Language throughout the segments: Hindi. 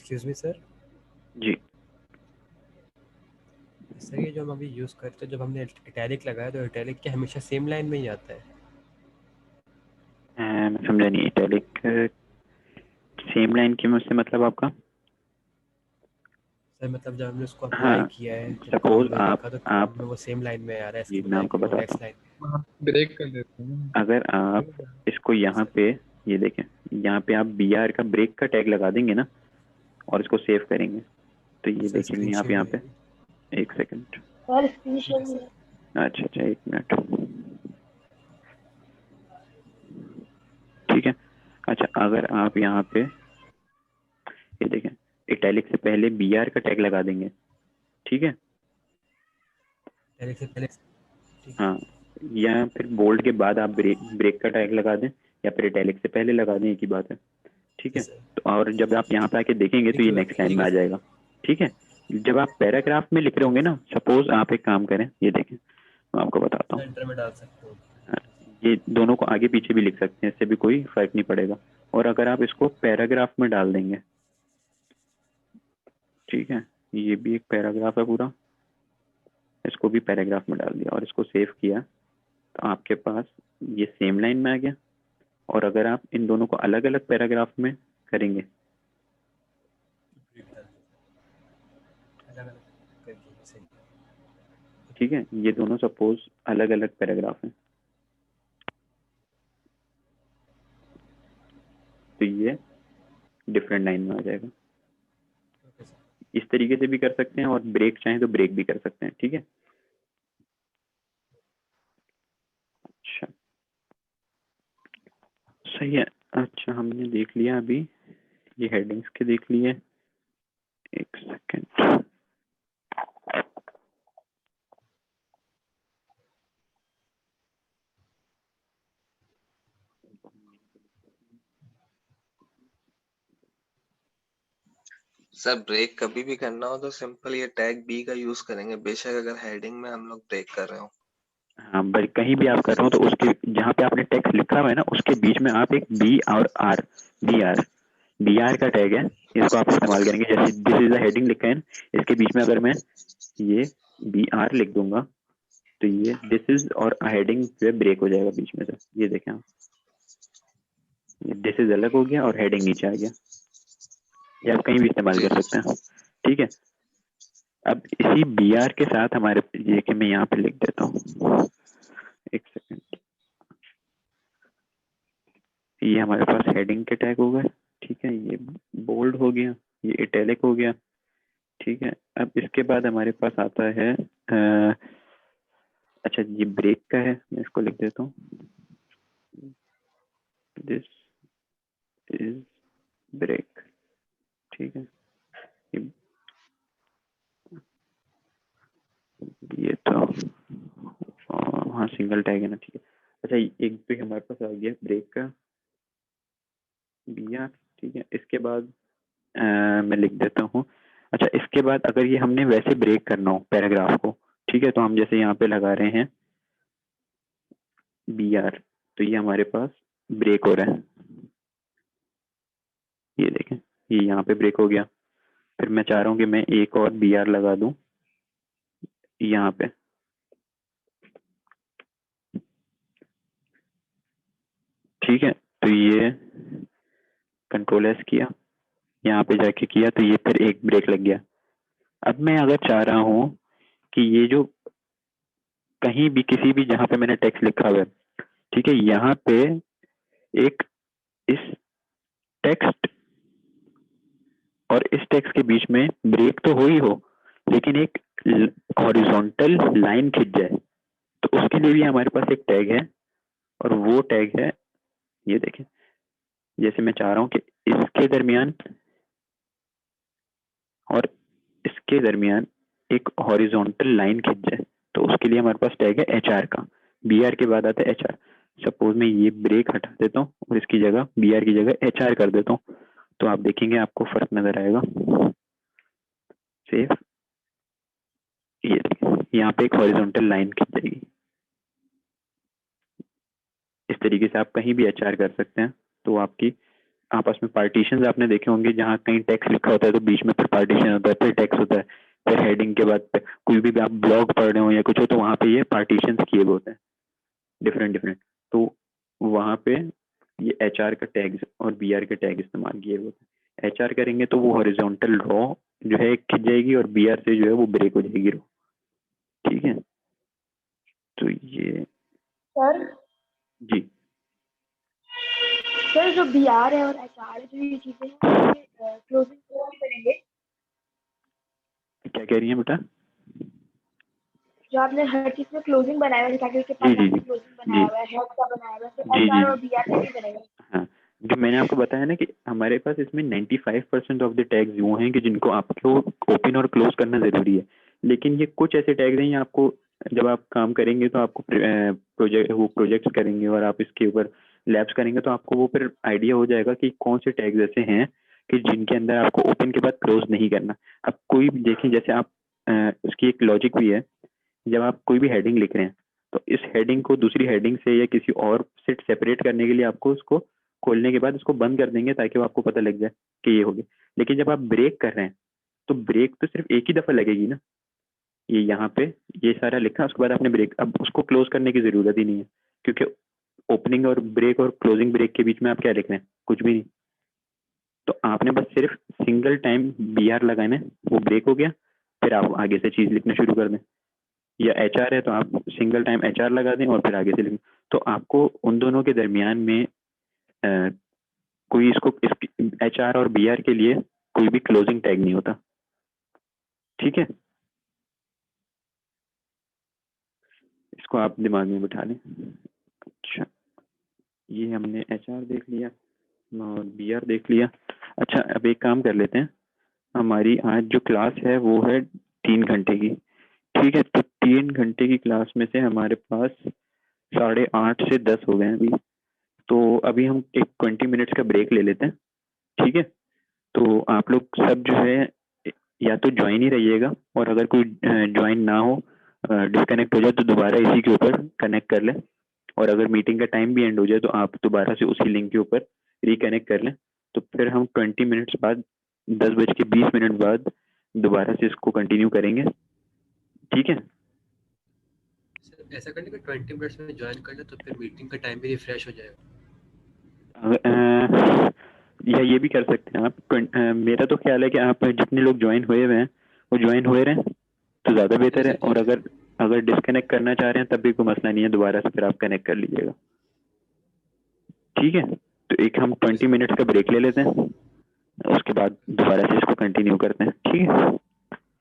Excuse me sir. जी। सर ये जो हम अभी यूज़ करते हैं, जब हमने इटैलिक लगाया तो इटैलिक क्या हमेशा सेम लाइन में ही आता है? मैं समझा नहीं, इटैलिक सेम लाइन की मुझसे मतलब आपका? सर मतलब जब हमने उसको अप्लाई हाँ, किया है, जब सपोज क्रोम में देखा तो क्रोम आप में वो सेम लाइन में आ रहा है, जी इसके मैं बजाय आपको कि वो बताता नेक्स्ट हूँ। लाइन। हाँ, ब्रेक कर देते हैं। अगर आप इसको जी यहाँ सर। पे, ये देखें, यहाँ पे आप बी आर का ब्रेक का टैग लगा देंगे ना और इसको सेव करेंगे, तो ये सर देखेंगे स्क्रीन आप शेयर यहाँ हुई पे। अभी। एक सेकंड। सर स्क्रीन ठीक शेयर है हुई सर। है। अच्छा अच्छा, एक मिनट। ठीक है। अच्छा, अगर आप यहाँ पे ये देखें, इटैलिक से पहले बी आर का टैग लगा देंगे, ठीक है। इटैलिक से पहले। ठीक है। हाँ, या फिर बोल्ड के बाद आप ब्रेक का टैग लगा दें, या फिर इटैलिक से पहले लगा दें, एक ही बात है। ठीक जी है। सर। तो और जब आप यहाँ पे आके देखेंगे तो ठीक ये है नेक्स्ट लाइन ठीक में है आ सर। जाएगा। ठीक है। जब आप पैराग्राफ में लिख रहे होंगे ना, सपोज आप एक काम करें, ये देखें, मैं आपको बताता हूँ। सेंटर में डाल सकते हो। ये दोनों को आगे पीछे भी लिख सकते हैं, इससे भी कोई फर्क नहीं पड़ेगा। और अगर आप इसको पैराग्राफ में डाल देंगे, ठीक है, ये भी एक पैराग्राफ है पूरा, इसको भी पैराग्राफ में डाल दिया और इसको सेव किया, तो आपके पास ये सेम लाइन में आ गया। और अगर आप इन दोनों को अलग अलग पैराग्राफ में करेंगे, अलग अलग करके सही। ठीक है, ये दोनों सपोज अलग अलग पैराग्राफ हैं, तो ये डिफरेंट लाइन में आ जाएगा। Okay sir. इस तरीके से भी कर सकते हैं, और ब्रेक चाहें तो ब्रेक भी कर सकते हैं। ठीक है। अच्छा, सही है। अच्छा, हमने देख लिया अभी, ये हेडिंग्स के देख लिए। एक सेकेंड। सर ब्रेक कभी भी करना हो तो सिंपल ये टैग बी का यूज करेंगे, बेशक अगर हेडिंग में हम लोग ब्रेक कर रहे हो। हाँ, बट कहीं भी आप कर रहे हो तो उसके जहाँ पे आपने टेक्स्ट लिखा हुआ है ना, उसके बीच में आप एक बी और आर, बी आर का टैग है, इसको आप इस्तेमाल करेंगे। जैसे दिस इज द हेडिंग लिखा है, इसके बीच में अगर मैं ये बी आर लिख दूंगा, तो ये दिस इज और हेडिंग जो है ब्रेक हो जाएगा बीच में से। ये देखें आप, ये दिस इज अलग हो गया और हेडिंग नीचे आ गया। ये आप कहीं भी इस्तेमाल जी कर जी सकते हैं। ठीक है। अब इसी बी आर के साथ हमारे, ये कि मैं यहाँ पे लिख देता हूँ, एक सेकेंड, ये हमारे पास हेडिंग के टैग हो गए। ठीक है, ये बोल्ड हो गया, ये इटैलिक हो गया। ठीक है। अब इसके बाद हमारे पास आता है अच्छा, ये ब्रेक का है, मैं इसको लिख देता हूँ, दिस इज ब्रेक। ठीक है। ये ये तो हाँ, सिंगल टैग है ना। ठीक है। अच्छा, एक भी हमारे पास आ गया ब्रेक का बी आर। ठीक है। इसके बाद मैं लिख देता हूँ। अच्छा, इसके बाद अगर ये हमने वैसे ब्रेक करना हो पैराग्राफ को, ठीक है, तो हम जैसे यहाँ पे लगा रहे हैं बी आर, तो ये हमारे पास ब्रेक हो रहा है। ये देखें, ये यहाँ पे ब्रेक हो गया। फिर मैं चाह रहा हूँ कि मैं एक और बी आर लगा दूं यहाँ पे। ठीक है। तो ये कंट्रोल एस किया, यहाँ पे जाके किया, तो ये फिर एक ब्रेक लग गया। अब मैं अगर चाह रहा हूँ कि ये जो कहीं भी किसी भी जहाँ पे मैंने टेक्स्ट लिखा हुआ है, ठीक है, यहाँ पे एक इस टेक्स्ट और इस टेक्स्ट के बीच में ब्रेक तो हो ही हो, लेकिन एक हॉरिजॉन्टल लाइन खिंच जाए, तो उसके लिए भी हमारे पास एक टैग है, और वो टैग है, ये देखें, जैसे मैं चाह रहा हूँ कि इसके दरमियान और इसके दरमियान एक हॉरिजॉन्टल लाइन खिंच जाए, तो उसके लिए हमारे पास टैग है एच आर का। बी आर के बाद आता है एच आर। सपोज मैं ये ब्रेक हटा देता हूँ और इसकी जगह बी आर की जगह एच आर कर देता हूँ, तो आप देखेंगे आपको फर्क नजर आएगा। सेव, ये देखिए, यहाँ पे एक हॉरिजॉन्टल लाइन खिंच जाएगी। इस तरीके से आप कहीं भी एच आर कर सकते हैं, तो आपकी आपस में पार्टीशंस आपने देखे होंगे, जहाँ कहीं टेक्स्ट लिखा होता है तो बीच में फिर पार्टीशन होता है, फिर टेक्स्ट होता है, फिर हेडिंग के बाद कोई भी आप ब्लॉग पढ़ रहे हो या कुछ हो तो वहाँ पे ये पार्टीशंस किए हुए होते हैं डिफरेंट डिफरेंट। तो वहाँ पे ये HR का टैग्स और BR के टैग इस्तेमाल किए हुए होते हैं। HR करेंगे तो वो हॉरिजॉन्टल रॉ जो है खिंच जाएगी और BR से जो है वो ब्रेक हो जाएगी रॉ। ठीक है, तो ये सर जी सर जो BR है और HR है, जो ये चीजें हैं क्लोजिंग कैसे करेंगे? क्या कह रही हैं बेटा? जो आपने हर चीज में क्लोजिंग बनाया है, ताकि उसके जी पास जी आपने जी क्लोजिंग जी बनाया हुआ है, हेड का बनाया हुआ है, तो जी HR जी और BR कैसे करेंगे? हाँ, जो मैंने आपको बताया ना कि हमारे पास इसमें 95% ऑफ द टैग्स वो हैं कि जिनको आपको ओपन और क्लोज करना जरूरी है, लेकिन ये कुछ ऐसे टैग्स हैं आपको जब आप काम करेंगे तो आपको प्रोजेक्ट्स करेंगे और आप इसके ऊपर लैब्स करेंगे तो आपको वो फिर आइडिया हो जाएगा कि कौन से टैग्स ऐसे हैं कि जिनके अंदर आपको ओपन के बाद क्लोज नहीं करना। अब कोई भी देखें, जैसे आप उसकी एक लॉजिक भी है, जब आप कोई भी हेडिंग लिख रहे हैं तो इस हेडिंग को दूसरी हेडिंग से या किसी और से सेपरेट करने के लिए आपको उसको खोलने के बाद उसको बंद कर देंगे ताकि वो आपको पता लग जाए कि ये हो गया। लेकिन जब आप ब्रेक कर रहे हैं तो ब्रेक तो सिर्फ एक ही दफा लगेगी ना, ये यहाँ पे ये सारा लिखा उसके बाद आपने ब्रेक, अब उसको क्लोज करने की जरूरत ही नहीं है क्योंकि ओपनिंग और ब्रेक और क्लोजिंग ब्रेक के बीच में आप क्या लिख रहे हैं, कुछ भी नहीं। तो आपने बस सिर्फ सिंगल टाइम BR लगाना है, वो ब्रेक हो गया, फिर आप आगे से चीज लिखना शुरू कर दें। या HR है तो आप सिंगल टाइम HR लगा दें और फिर आगे से लिखें। तो आपको उन दोनों के दरमियान में कोई इसको HR और BR के लिए कोई भी क्लोजिंग टैग नहीं होता। ठीक है, इसको आप दिमाग में बिठा लें। अच्छा, ये हमने HR देख लिया और BR देख लिया। अच्छा, अब एक काम कर लेते हैं, हमारी आज जो क्लास है वो है 3 घंटे की। ठीक है, तो 3 घंटे की क्लास में से हमारे पास 8:30 से 10 हो गए हैं अभी। तो अभी हम एक 20 मिनट्स का ब्रेक ले लेते हैं। ठीक है, तो आप लोग सब जो है या तो ज्वाइन ही रहिएगा और अगर कोई ज्वाइन ना हो, डिस्कनेक्ट हो जाए तो दोबारा इसी के ऊपर कनेक्ट कर लें, और अगर मीटिंग का टाइम भी एंड हो जाए तो आप दोबारा से उसी लिंक के ऊपर रिकनेक्ट कर लें। तो फिर हम 20 मिनट्स बाद 10:20 बाद दोबारा से इसको कंटिन्यू करेंगे। ठीक है, सर ऐसा करने का 20 मिनट्स में ज्वाइन कर ले तो फिर मीटिंग का टाइम भी रिफ्रेश हो जाएगा। या ये भी कर सकते हैं आप। मेरा तो ख्याल है कि आप जितने लोग ज्वाइन हुए हुए हैं वो ज्वाइन हुए रहें तो ज़्यादा जी बेहतर है, सर और ठीक है। अगर अगर डिस्कनेक्ट करना चाह रहे हैं तब भी कोई मसला नहीं है, दोबारा से फिर आप कनेक्ट कर लीजिएगा। ठीक है, तो एक हम ओके 20 मिनट का ब्रेक ले लेते हैं, उसके बाद दोबारा से इसको कंटिन्यू करते हैं। ठीक है,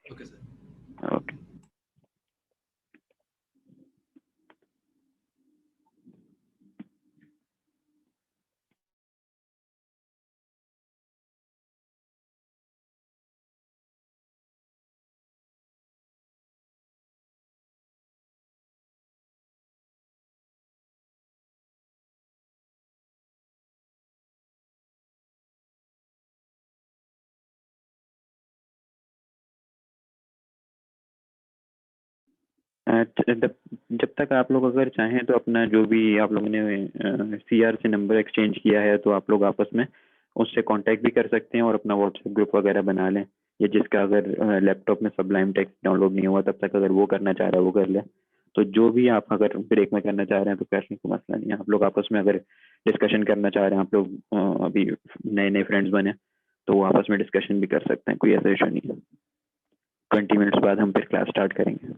ओके सर। ओके। जब तक आप लोग अगर चाहें तो अपना जो भी आप लोगों ने CR से नंबर एक्सचेंज किया है तो आप लोग आपस में उससे कांटेक्ट भी कर सकते हैं और अपना व्हाट्सएप ग्रुप वगैरह बना लें, या जिसका अगर लैपटॉप में सबलाइम टेक्स्ट डाउनलोड नहीं हुआ तब तक अगर वो करना चाह रहा है वो कर ले। तो जो भी आप अगर ब्रेक में करना चाह रहे हैं तो करने का मसला नहीं है। आप लोग आपस में अगर डिस्कशन करना चाह रहे हैं, आप लोग अभी नए नए फ्रेंड्स बने तो वो आपस में डिस्कशन भी कर सकते हैं, कोई ऐसा इशू नहीं है। 20 मिनट्स बाद हम फिर क्लास स्टार्ट करेंगे।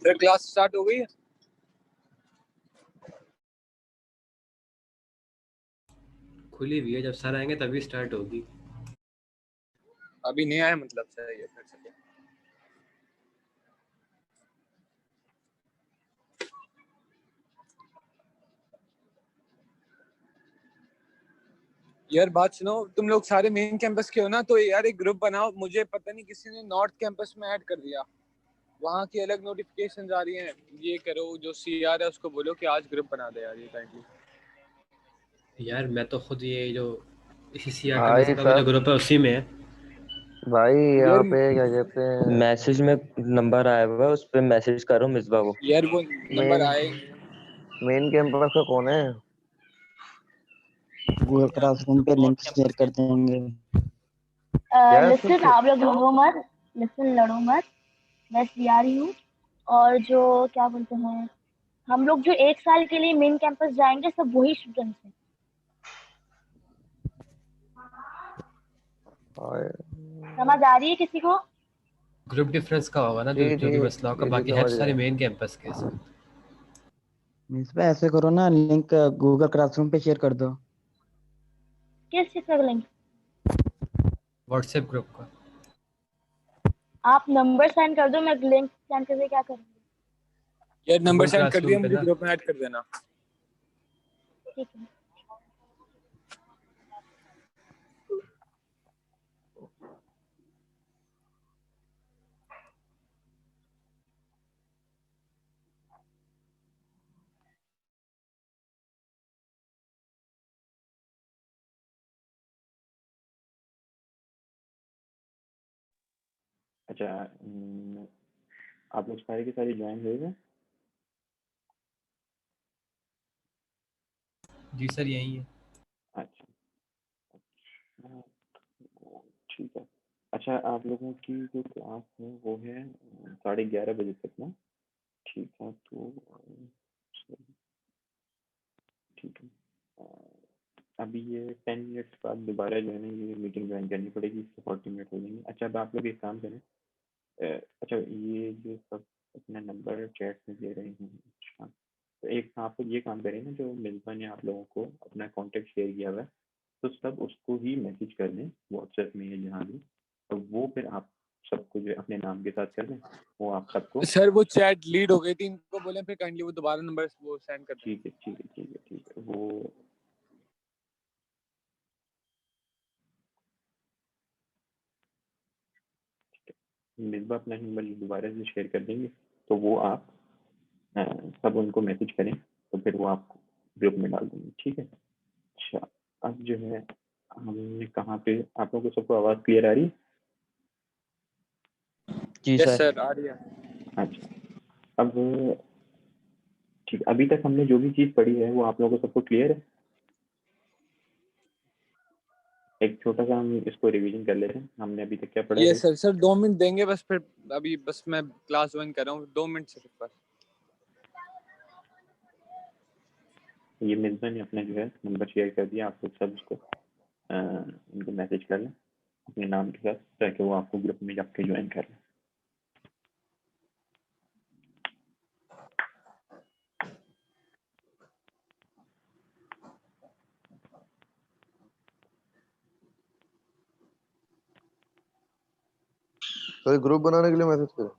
सर क्लास स्टार्ट हो गई है? खुली हुई है, जब सर आएंगे तभी स्टार्ट होगी। अभी नहीं आया मतलब सर ये फिर से। यार बात सुनो, तुम लोग सारे मेन कैंपस के हो ना, तो यार एक ग्रुप बनाओ। मुझे पता नहीं किसी ने नॉर्थ कैंपस में ऐड कर दिया, वहाँ की अलग नोटिफिकेशन आ रही हैं। ये करो, जो सीआर है उसको बोलो कि आज ग्रुप बना दे यार ये काइंडली। यार मैं तो खुद ये जो इसी सीआर का भाई मिसबा का जो सब ग्रुप है उसी में है। भाई यार यहाँ पे क्या कहते हैं, मैसेज में नंबर आया हुआ है, उस पे मैसेज करो मिसबा को। यार वो नंबर मेन आए। मेन कैंपस का कौन है? गूगल क्लासरूम पे लिंक शेयर कर देंगे। यार लिसन, आप लोग लड़ो मत। लिसन, लड़ो मत। मैं आ रही हूँ। और जो क्या बोलते हैं, हम लोग जो एक साल के लिए मेन कैंपस जाएंगे सब वही स्टूडेंट्स हैं। समझ आ रही है किसी को? ग्रुप डिफरेंस का होगा ना, जो जी जो जी भी मसला होगा, जी जी बाकी है समझ तो सारे गए। मेन कैंपस के इसमें। मीन्स पे ऐसे करो ना, लिंक गूगल क्लासरूम पे शेयर कर दो। किस चीज का लिंक? व्हाट्सएप ग्रुप का। आप नंबर सेंड कर दो, मैं लिंक सेंड करके क्या करूँगी? यार नंबर गूगल सेंड कर क्लासरूम दिया, पे मुझे ना। ग्रुप में ऐड कर देना। ठीक है। अच्छा, आप लोग सारे के सारे ज्वाइन हुए हैं? जी सर यही है। अच्छा, हाँ, ठीक है। अच्छा, आप लोगों की जो क्लास है वो है 11:30 बजे तक ना? ठीक है, तो ठीक है। अभी ये 10 मिनट्स बाद दोबारा जो है ना ये मीटिंग ज्वाइन करनी पड़ेगी, इससे 40 मिनट हो जाएंगे। अच्छा, अब आप लोग एक काम करें। अच्छा, ये जो सब अपना नंबर चैट में दे रहे हैं, अच्छा, तो एक आप लोग ये काम करें ना, जो मिल्पा ने आप लोगों को अपना कॉन्टेक्ट शेयर किया हुआ है, तो सब उसको ही मैसेज कर दें व्हाट्सएप में या जहाँ भी, तो वो फिर आप सबको जो है अपने नाम के साथ कर दें, वो आप सबको। सर वो चैट लीड हो गई थी, इनको बोले फिर काइंडली वो दोबारा नंबर वो सेंड कर दें। ठीक है, ठीक है, ठीक है, ठीक है, वो मिसबा अपना नंबर दोबारा से शेयर कर देंगे, तो वो आप सब उनको मैसेज करें, तो फिर वो आपको ग्रुप में डाल देंगे, ठीक है। अच्छा, अब जो है हमने कहाँ पे, आप लोगों को सबको आवाज़ क्लियर आ रही है? जी यस सर। सर आ रही है। अच्छा, अब ठीक, अभी तक हमने जो भी चीज़ पढ़ी है वो आप लोगों को सबको क्लियर है? एक छोटा सा हम इसको रिवीजन कर लेते हैं, हमने अभी तक क्या पढ़ा है ये भाई? सर 2 मिनट देंगे बस, फिर अभी बस मैं क्लास ज्वाइन कर रहा हूँ, 2 मिनट सिर्फ बस। ये मिसबा ने अपना जो है नंबर शेयर कर दिया, आप लोग सब उसको उनको मैसेज कर लें अपने नाम के साथ, ताकि वो आपको ग्रुप में जाके ज्वाइन कर लें। तो ग्रुप बनाने के लिए मैसेज करो।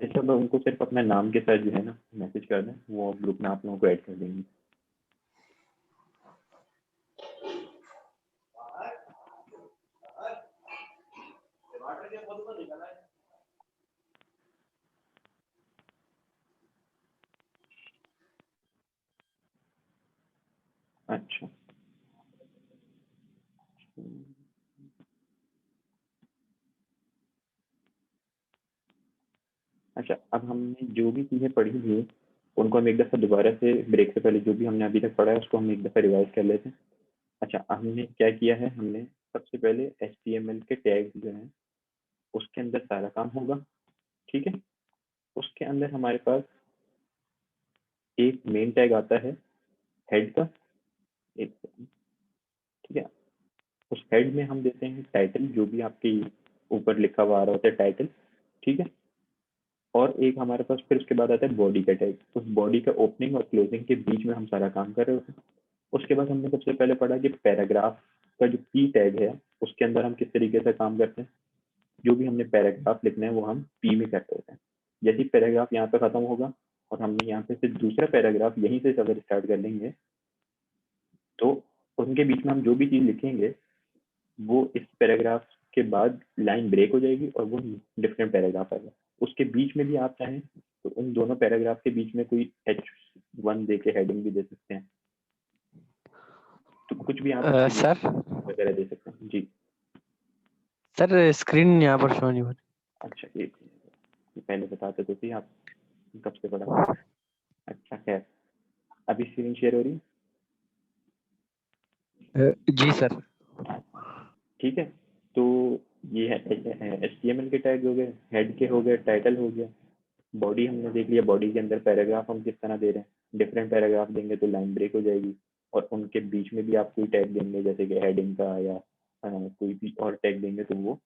ये सब उनको सिर्फ अपने नाम के साथ जो है ना मैसेज कर दें, वो ग्रुप में आप लोगों को ऐड कर देंगे। अच्छा, अच्छा, अब हमने जो भी चीज़ें पढ़ी थी उनको हम एक दफ़ा दोबारा से ब्रेक से पहले जो भी हमने अभी तक पढ़ा है उसको हम एक दफ़ा रिवाइज कर लेते हैं। अच्छा, हमने क्या किया है, हमने सबसे पहले HTML के टैग जो हैं उसके अंदर सारा काम होगा, ठीक है। उसके अंदर हमारे पास एक मेन टैग आता है हेड का, एक, ठीक है। उस हेड में हम देते हैं टाइटल, जो भी आपके ऊपर लिखा हुआ आ रहा होता है टाइटल, ठीक है। और एक हमारे पास फिर उसके बाद आता है बॉडी का टैग। उस बॉडी का ओपनिंग और क्लोजिंग के बीच में हम सारा काम कर रहे होते हैं। उसके बाद हमने सबसे पहले पढ़ा कि पैराग्राफ का जो पी टैग है उसके अंदर हम किस तरीके से काम करते हैं। जो भी हमने पैराग्राफ लिखना है वो हम पी में करते होते हैं। जैसे पैराग्राफ यहाँ पे खत्म होगा और हमने यहाँ पे फिर दूसरा पैराग्राफ यहीं से अगर स्टार्ट कर लेंगे तो उनके बीच में हम जो भी चीज लिखेंगे वो इस पैराग्राफ के बाद लाइन ब्रेक हो जाएगी और वो डिफरेंट पैराग्राफ आएगा। उसके बीच में भी आप चाहें तो उन दोनों पैराग्राफ के बीच में कोई H1 दे के हेडिंग भी दे सकते हैं। तो कुछ भी आप सर वगैरह दे सकते हैं। जी सर स्क्रीन यहाँ पर शो नहीं हो रही। अच्छा, एक पहले बताते तो थी आप कब से पढ़ा। अच्छा खैर, अभी स्क्रीन शेयर हो रही है? जी सर। ठीक है, तो ये है HTML के टैग हो गए, हेड के हो गए, टाइटल हो गया, बॉडी हमने देख लिया। बॉडी के अंदर पैराग्राफ हम किस तरह दे रहे हैं। डिफरेंट पैराग्राफ देंगे तो लाइन ब्रेक हो जाएगी और उनके बीच में भी आप कोई टैग देंगे जैसे कि हेडिंग का या कोई भी और टैग देंगे तो वो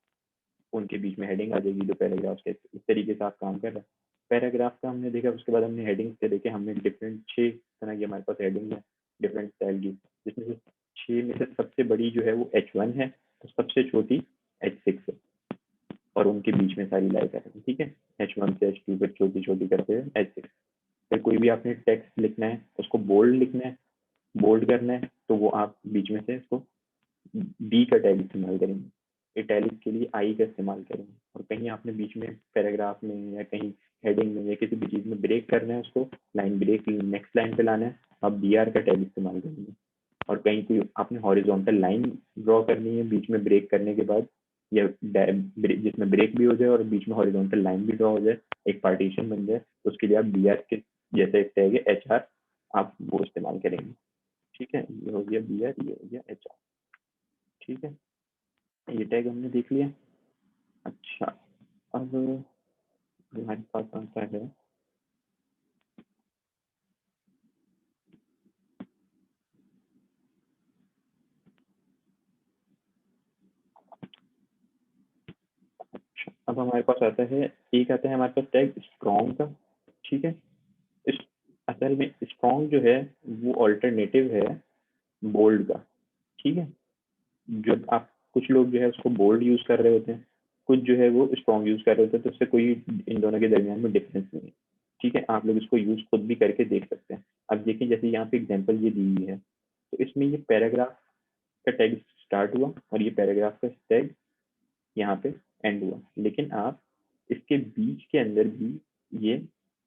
उनके बीच में हेडिंग आ जाएगी। जो पैराग्राफ के इस तरीके से आप काम कर रहे हैं। पैराग्राफ का हमने देखा, उसके बाद हमने हेडिंग से देखे। हमने डिफरेंट 6 तरह की हमारे पास हेडिंग है डिफरेंट स्टाइल की, जिसमें से 6 में से सबसे बड़ी जो है वो H1 है और सबसे छोटी H6 है और उनके बीच में सारी लाइफ है। ठीक है, H1 से H2 फिर छोटी छोटी करते हुए H6। फिर कोई भी आपने टेक्स्ट लिखना है उसको बोल्ड लिखना है, बोल्ड करना है तो वो आप बीच में से इसको डी का टैग इस्तेमाल करेंगे। इटैलिक के लिए आई का इस्तेमाल करेंगे। और कहीं आपने बीच में पैराग्राफ में या कहीं हेडिंग में या किसी भी चीज़ में ब्रेक करना है, उसको लाइन ब्रेक नेक्स्ट लाइन पे लाना है, आप BR का टैग इस्तेमाल करेंगे। और कहीं कोई आपने हॉरिजॉन्टल लाइन ड्रॉ करनी है बीच में ब्रेक करने के बाद, या जिसमें ब्रेक भी हो जाए और बीच में हॉरिजॉन्टल लाइन भी ड्रॉ हो जाए, एक पार्टीशन बन जाए, तो उसके लिए आप BR के जैसे एक टैग है HR, आप वो इस्तेमाल करेंगे। ठीक है, ये हो गया BR, ये हो गया HR। ठीक है, ये टैग हमने देख लिया। अच्छा, अब हमारे पास आता है अब हमारे पास आता है एक आता है हमारे पास टैग स्ट्रॉन्ग का। ठीक है, इस असल में स्ट्रॉन्ग जो है वो ऑल्टरनेटिव है बोल्ड का। ठीक है, जब आप कुछ लोग जो है उसको बोल्ड यूज कर रहे होते हैं, कुछ जो है वो स्ट्रॉन्ग यूज कर रहे होते हैं, तो उससे कोई इन दोनों के दरमियान में डिफरेंस नहीं है। ठीक है, आप लोग इसको यूज खुद भी करके देख सकते हैं। अब देखिए, जैसे यहाँ पे एग्जांपल ये दी हुई है, तो इसमें ये पैराग्राफ का टैग स्टार्ट हुआ और ये पैराग्राफ का टैग यहाँ पे एंड हुआ, लेकिन आप इसके बीच के अंदर भी ये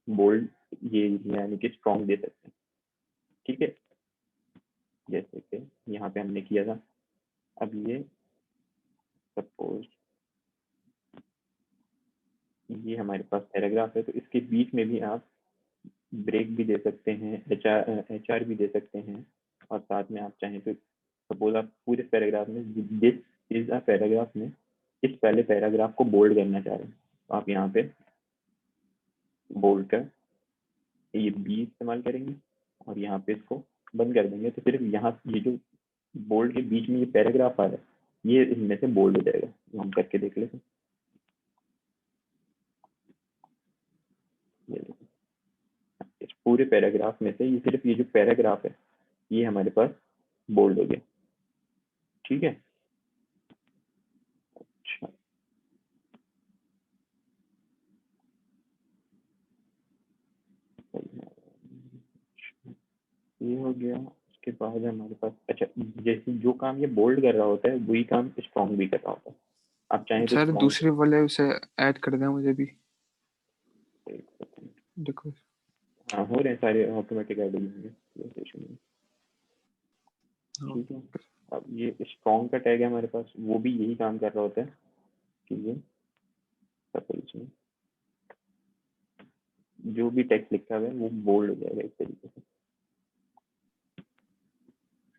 बोल्ड, ये यानी कि स्ट्रॉन्ग दे सकते हैं। ठीक है, जैसे कि यहाँ पे हमने किया था। अब ये सपोज ये हमारे पास पैराग्राफ है, तो इसके बीच में भी आप ब्रेक भी दे सकते हैं, HR भी दे सकते हैं, और साथ में आप चाहें तो सपोज आप पूरे पैराग्राफ में दिस इज अ पैराग्राफ में इस पहले पैराग्राफ को बोल्ड करना चाह रहे हैं, तो आप यहाँ पे बोल्ड कर ये बी इस्तेमाल करेंगे और यहाँ पे इसको बंद कर देंगे। तो सिर्फ यहाँ ये जो बोल्ड के बीच में ये पैराग्राफ आ रहा है ये इनमें से बोल्ड हो जाएगा। तो हम करके देख लेते हैं। इस पूरे पैराग्राफ में से ये सिर्फ ये जो पैराग्राफ है ये हमारे पास बोल्ड हो गया। ठीक है, अच्छा, ये हो गया। उसके बाद हमारे पास अच्छा, जैसे जो काम ये बोल्ड कर रहा होता है वही काम स्ट्रॉन्ग भी कर रहा होता है। आप चाहें तो सर स्ट्रॉन्ग दूसरे वाले उसे ऐड कर दें मुझे भी, देखो। हाँ, हो रहे हैं सारे ऑटोमेटिक ऐड होंगे। ठीक है, अब ये स्ट्रॉन्ग का टैग है हमारे पास, वो भी यही काम कर रहा होता है कि ये सपोज में जो भी टेक्स्ट लिखा हुआ है वो बोल्ड हो जाएगा इस तरीके से।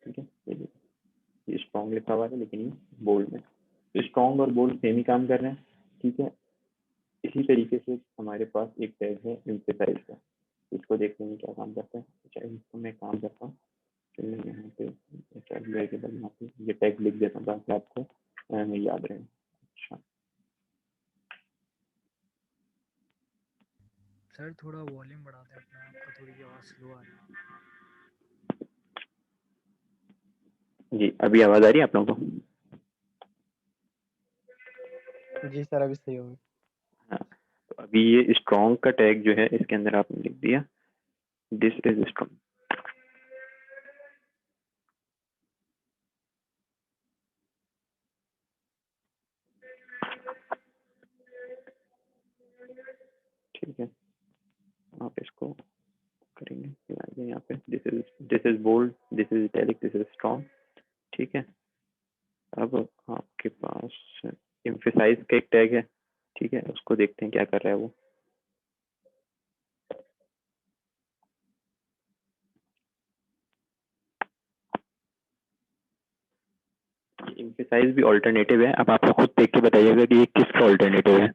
ठीक है, ये स्ट्रॉन्ग लिखा हुआ है लेकिन ये बोल्ड में, तो स्ट्रॉन्ग और बोल्ड सेम ही काम कर रहे हैं। ठीक है, इसी तरीके से हमारे पास एक टैग है एम्फेसाइज का, इसको देखने में क्या काम करता है। अच्छा, इसको मैं काम करता हूँ, चलिए यहाँ पे के बाद यहाँ पे ये टैग लिख देता हूँ ताकि आपको याद रहे। अच्छा, सर थोड़ा वॉल्यूम बढ़ा दें अपना, आपका थोड़ी आवाज़ स्लो आ रही है। जी, अभी आवाज आ रही है आप लोगों को? जी सर अभी सही होगी। हाँ, तो अभी ये स्ट्रॉन्ग का टैग जो है इसके अंदर आपने लिख दिया दिस इज स्ट्रॉन्ग। ठीक है, आप इसको करेंगे फिर यहाँ पे this is bold, this is italic, this is strong. ठीक है, अब आपके पास एम्फेसाइज का एक टैग है। ठीक है, उसको देखते हैं क्या कर रहा है वो। एम्फेसाइज भी ऑल्टरनेटिव है। अब आप खुद देख के बताइएगा कि ये किसका ऑल्टरनेटिव है।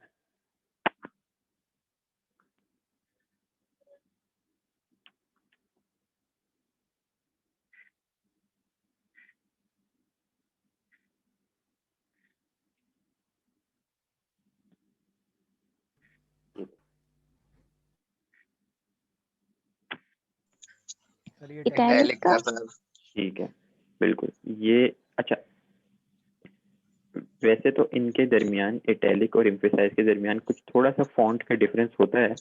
सर ये इटैलिक इटैलिक का का सर। ठीक है, बिल्कुल। ये अच्छा, वैसे तो इनके दरमियान इटैलिक और एम्फेसाइज के दरमियान कुछ थोड़ा सा फॉन्ट का डिफरेंस होता है,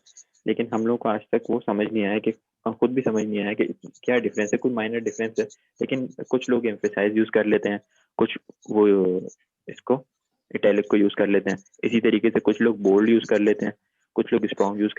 लेकिन हम लोग को आज तक वो समझ नहीं आया कि खुद भी समझ नहीं आया कि क्या डिफरेंस है। कोई माइनर डिफरेंस है, लेकिन कुछ लोग एम्फेसाइज यूज कर लेते हैं, कुछ वो इसको इटैलिक को यूज कर लेते हैं। इसी तरीके से कुछ लोग बोल्ड यूज कर लेते हैं, कुछ लोग स्ट्रॉन्ग यूज